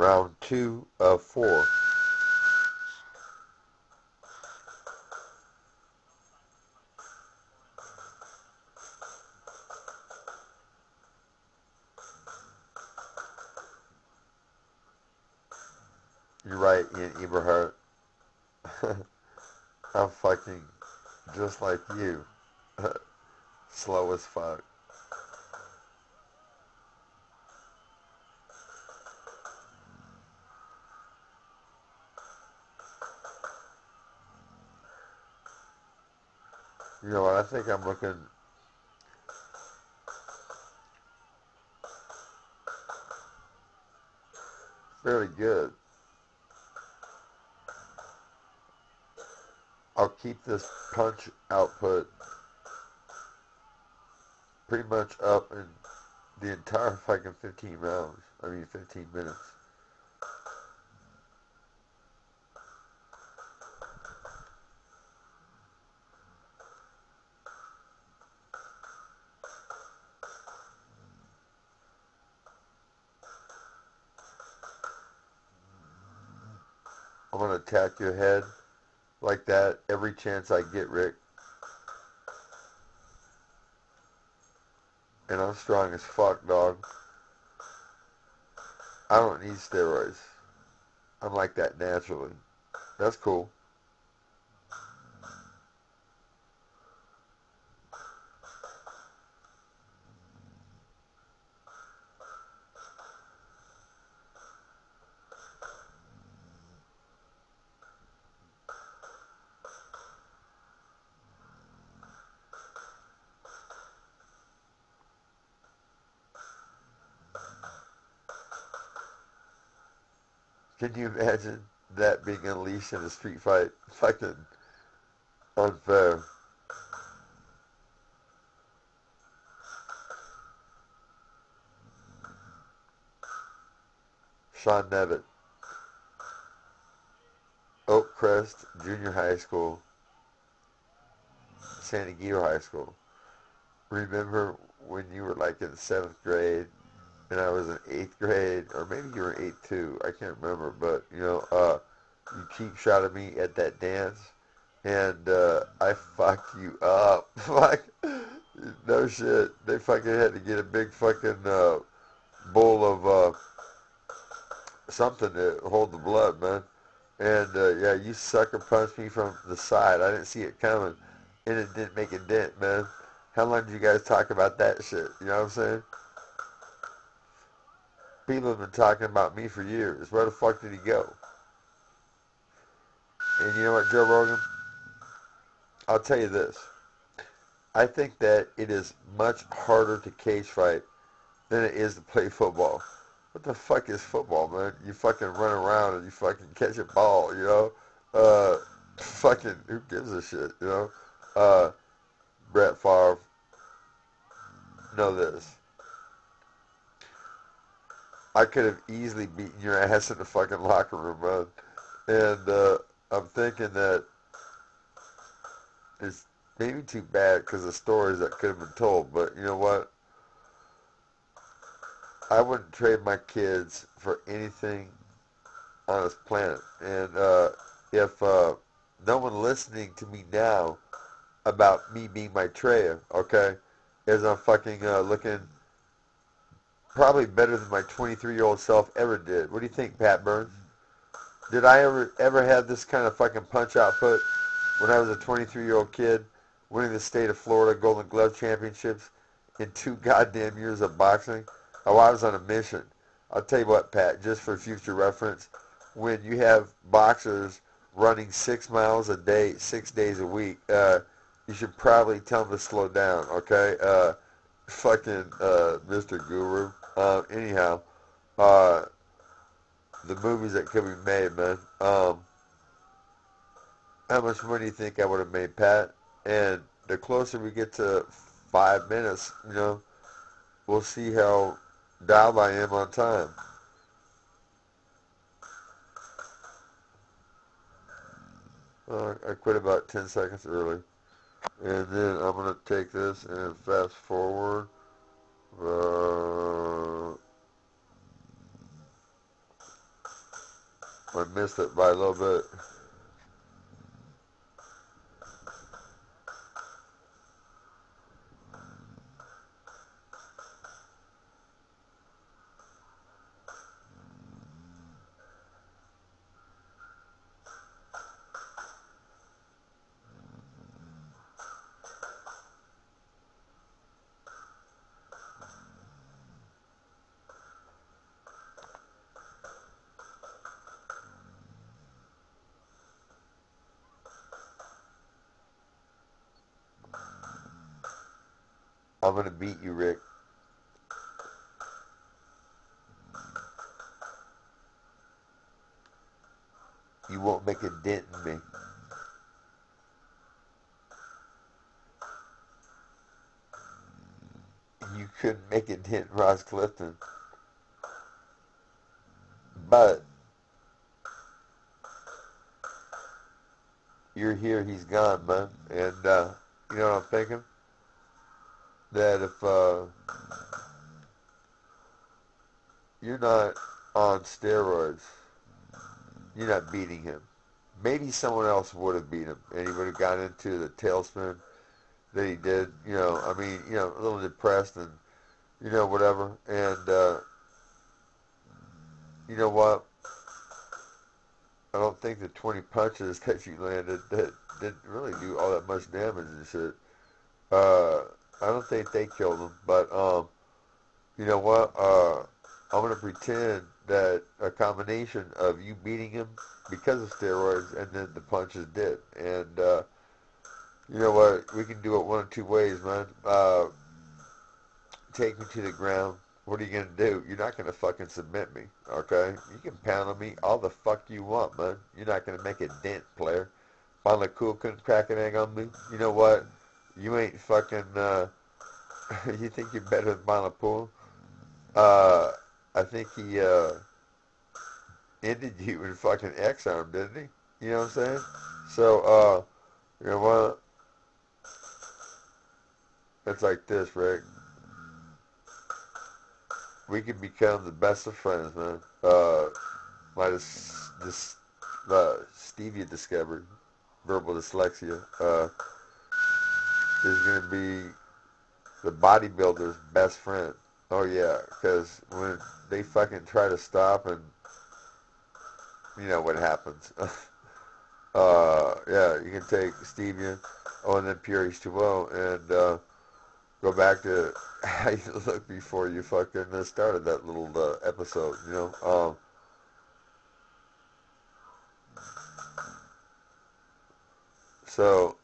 Round 2 of 4. You're right, Ian Eberhardt. I'm fucking just like you. Slow as fuck. You know what? I think I'm looking fairly good. I'll keep this punch output pretty much up in the entire fucking 15 rounds. 15 minutes. I'm going to attack your head like that every chance I get, Rick. And I'm strong as fuck, dog. I don't need steroids. I'm like that naturally. That's cool. Can you imagine that being unleashed in a street fight? Fucking unfair. Sean Nevitt, Oak Crest Junior High School, San Diego High School. Remember when you were like in 7th grade and I was in 8th grade, or maybe you were in 8th too, I can't remember, but you cheap shot at me at that dance, and I fucked you up. Like, no shit. They fucking had to get a big fucking bowl of something to hold the blood, man. And yeah, you sucker punched me from the side. I didn't see it coming, and it didn't make a dent, man. How long did you guys talk about that shit? You know what I'm saying? People have been talking about me for years. Where the fuck did he go? And you know what, Joe Rogan? I'll tell you this. I think that it is much harder to cage fight than it is to play football. What the fuck is football, man? You fucking run around and you fucking catch a ball, you know? Fucking, who gives a shit, you know? Brett Favre, know this. I could have easily beaten your ass in the fucking locker room, man. And I'm thinking that it's maybe too bad because of stories that could have been told. But you know what? I wouldn't trade my kids for anything on this planet. And if no one listening to me now about me being my Treya, okay, is I'm fucking looking probably better than my 23-year-old self ever did. What do you think, Pat Burns? Did I ever have this kind of fucking punch output when I was a 23-year-old kid winning the state of Florida Golden Glove Championships in 2 goddamn years of boxing? Oh, I was on a mission. I'll tell you what, Pat, just for future reference, when you have boxers running 6 miles a day, 6 days a week, you should probably tell them to slow down, okay? Fucking Mr. Guru. Anyhow, the movies that could be made, man. How much money do you think I would have made, Pat? And the closer we get to 5 minutes, you know, we'll see how dialed I am on time. I quit about 10 seconds early. And then I'm going to take this and fast forward. Uh, I missed it by a little bit. I'm gonna beat you, Rick. You won't make a dent in me. You couldn't make a dent in Ross Clifton. But you're here, he's gone, man. And you know what I'm thinking? That if you're not on steroids, you're not beating him. Maybe someone else would have beat him, and he would have gotten into the tailspin that he did. You know, I mean, you know, a little depressed and, you know, whatever. And you know what? I don't think the 20 punches that you landed that didn't really do all that much damage and shit. I don't think they killed him, but you know what? I'm gonna pretend that a combination of you beating him because of steroids and then the punches did. And you know what? We can do it one of two ways, man. Take me to the ground. What are you gonna do? You're not gonna fucking submit me, okay? You can pound on me all the fuck you want, man. You're not gonna make a dent, player. Finally, cool couldn't crack an egg on me. You know what? You ain't fucking. You think you're better than Bonnie Poole? I think he ended you in fucking X-Arm, didn't he? You know what I'm saying? So, you know what? It's like this, Rick. We can become the best of friends, man. My this Stevia discovered, verbal dyslexia, is going to be the bodybuilder's best friend. Oh yeah, because when they fucking try to stop and you know what happens. Yeah, you can take Stevia, and then pure H2O, and go back to how you looked before you fucking started that little episode, you know. So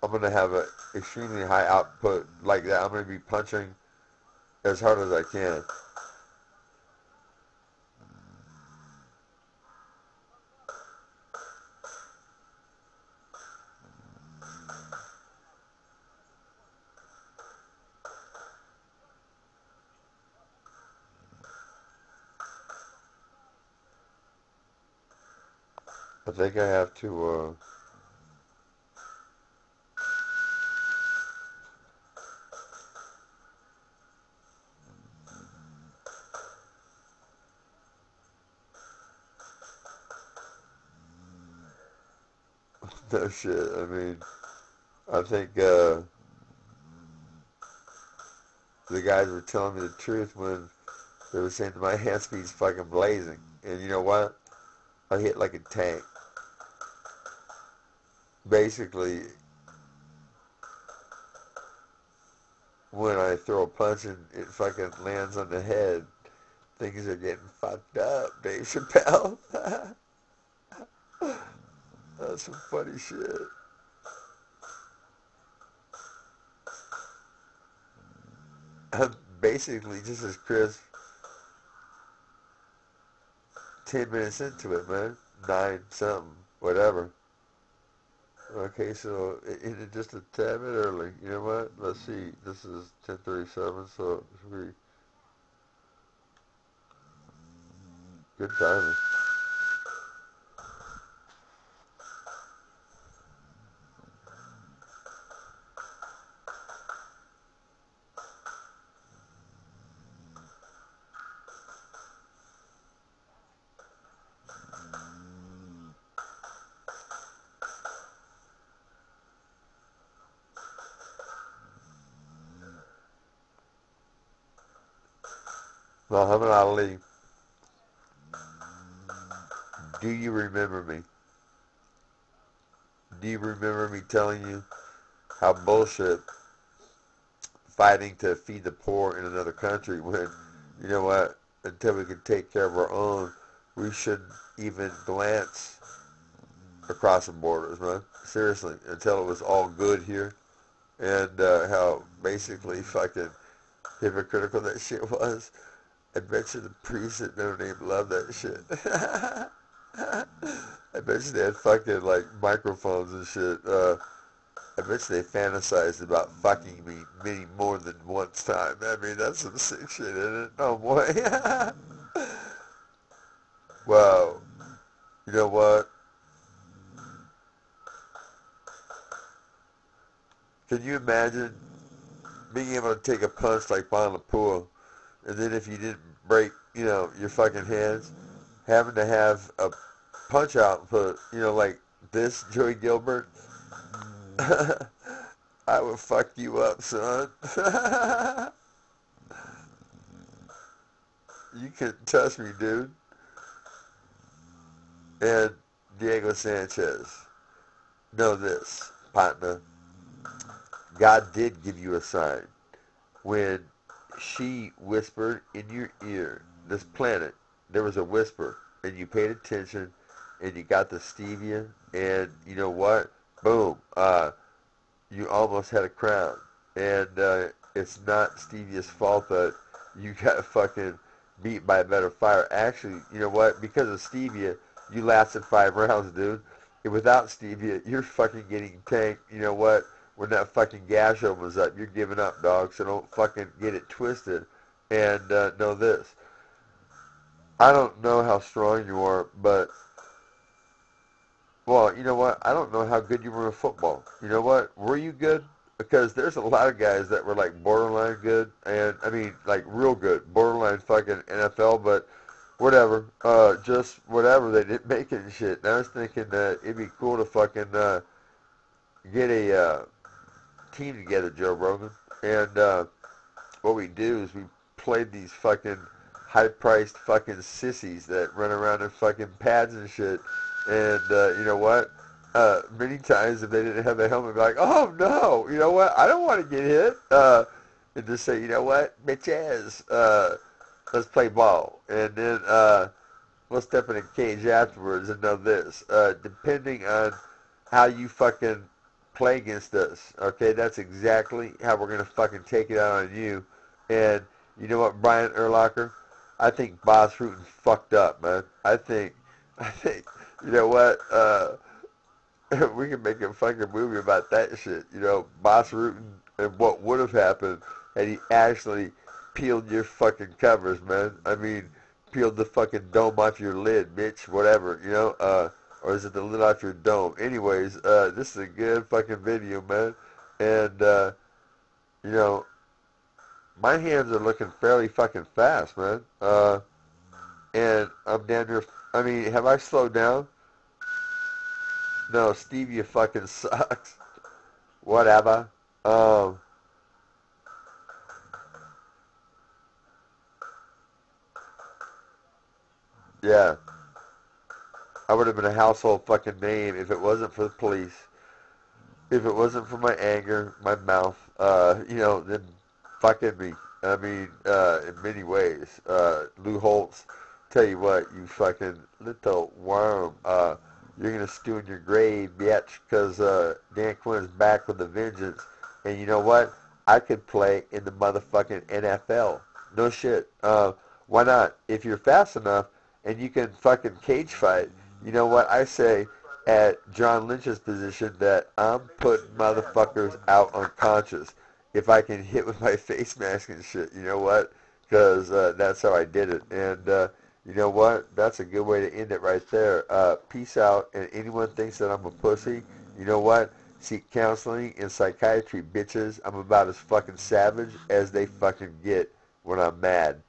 I'm gonna have an extremely high output like that. I'm gonna be punching as hard as I can. I think I have to. No shit. I mean, I think the guys were telling me the truth when they were saying that my hand speed's fucking blazing. And you know what? I hit like a tank. Basically, when I throw a punch and it fucking lands on the head, things are getting fucked up, Dave Chappelle. That's some funny shit. I'm basically just as Chris 10 minutes into it, man. 9 something, whatever. Okay, so it ended just a tad bit early. You know what? Let's see. This is 10:37, so it should be good timing. Muhammad Ali, do you remember me? Do you remember me telling you how bullshit fighting to feed the poor in another country when, you know what, until we can take care of our own, we shouldn't even glance across the borders, man. Seriously, until it was all good here. And how basically fucking hypocritical that shit was. I bet you the priests at Notre Dame love that shit. I bet you they had fucking like microphones and shit. I bet you they fantasized about fucking me many more than once time. I mean, that's some sick shit, isn't it? Oh boy. Wow. You know what? Can you imagine being able to take a punch like Bon Pool, and then if you didn't break, you know, your fucking hands, having to have a punch output, you know, like this, Joey Gilbert, I would fuck you up, son. You couldn't touch me, dude. And Diego Sanchez, know this, partner. God did give you a sign when she whispered in your ear, this planet, there was a whisper, and you paid attention, and you got the stevia, and you know what? Boom. You almost had a crown. And it's not stevia's fault that you got fucking beat by a better fire. Actually, you know what? Because of stevia, you lasted 5 rounds, dude. And without stevia, you're fucking getting tanked. You know what? When that fucking gash opens up, you're giving up, dog. So don't fucking get it twisted. And know this. I don't know how strong you are, but, well, you know what? I don't know how good you were in football. You know what? Were you good? Because there's a lot of guys that were like borderline good, and I mean like real good, borderline fucking NFL, but whatever, just whatever. They didn't make it and shit. And I was thinking that it'd be cool to fucking get a team together, Joe Rogan, and what we do is we play these fucking high-priced fucking sissies that run around in fucking pads and shit, and you know what? Many times if they didn't have a helmet, be like, oh no, you know what? I don't want to get hit. And just say, you know what, bitches, let's play ball. And then we'll step in a cage afterwards and know this. Depending on how you fucking play against us, okay, that's exactly how we're going to fucking take it out on you. And you know what, Brian Urlacher? I think Boss Rutan fucked up, man. I think, you know what, we can make a fucking movie about that shit. You know, Boss Rutan and what would have happened had he actually peeled your fucking covers, man. I mean, peeled the fucking dome off your lid, bitch, whatever, you know, or is it the lid off your dome? Anyways, this is a good fucking video, man. And, you know, my hands are looking fairly fucking fast, man. And I'm damn near, I mean, have I slowed down? No, Stevia fucking sucks. Whatever. Yeah. I would have been a household fucking name if it wasn't for the police. If it wasn't for my anger, my mouth, you know, then fucking me. I mean, in many ways. Lou Holtz, tell you what, you fucking little worm, you're going to stew in your grave, bitch, because Dan Quinn's back with a vengeance. And you know what? I could play in the motherfucking NFL. No shit. Why not? If you're fast enough and you can fucking cage fight, you know what? I say at John Lynch's position that I'm putting motherfuckers out unconscious if I can hit with my face mask and shit. You know what? Because that's how I did it. And you know what? That's a good way to end it right there. Peace out. And anyone thinks that I'm a pussy, you know what? Seek counseling and psychiatry, bitches. I'm about as fucking savage as they fucking get when I'm mad.